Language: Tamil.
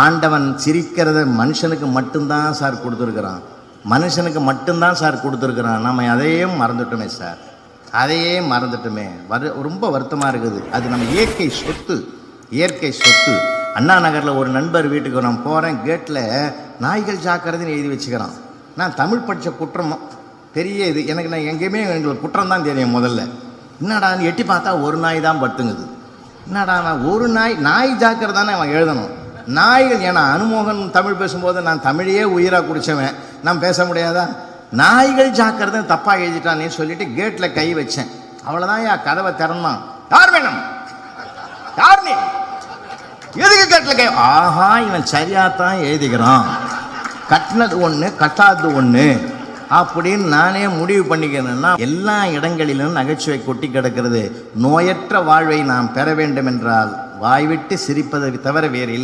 ஆண்டவன் சிரிக்கிறத மனுஷனுக்கு மட்டும்தான் சார் கொடுத்துருக்குறான், மனுஷனுக்கு மட்டும்தான் சார் கொடுத்துருக்குறான். நம்ம அதையும் மறந்துட்டோமே சார், அதையே மறந்துட்டோமே. ரொம்ப வருத்தமாக இருக்குது. அது நம்ம இயற்கை சொத்து, இயற்கை சொத்து. அண்ணா நகரில் ஒரு நண்பர் வீட்டுக்கு நான் போகிறேன், கேட்டில் நாய்கள் ஜாக்கிரதைன்னு எழுதி வச்சுக்கிறான். நான் தமிழ் படித்த குற்றம் பெரிய இது எனக்கு, நான் எங்கேயுமே எங்களுக்கு குற்றம் தான் தெரியும். முதல்ல என்னடான்னு எட்டி பார்த்தா ஒரு நாய் தான் படுத்துங்குது. என்னடா நான் ஒரு நாய் ஜாக்கிரதை தானே அவன் எழுதணும். நாய்கள், ஏன்னா அனுமோகன் தமிழ் பேசும்போது நான் தமிழையே உயிராக குடித்தவன், நான் பேச முடியாதா? நாய்கள் ஜாக்கிரதை தப்பாக எழுதிட்டானே சொல்லிட்டு கேட்டில் கை வச்சேன். அவ்வளோதான் யா கதவை திறந்தான். யார் வேணும், யார் நீ, எதுக்கு கேட்டில் கை? ஆஹா, இவன் சரியாத்தான் எழுதிக்கிறான், கட்டினது ஒன்று கட்டாதது ஒன்று அப்படின்னு நானே முடிவு பண்ணிக்கிறேன்னா. எல்லா இடங்களிலும் நகைச்சுவை கொட்டி கிடக்கிறது. நோயற்ற வாழ்வை நாம் பெற வேண்டும் என்றால் வாய்விட்டு சிரிப்பதை தவிர வேறு இல்லை.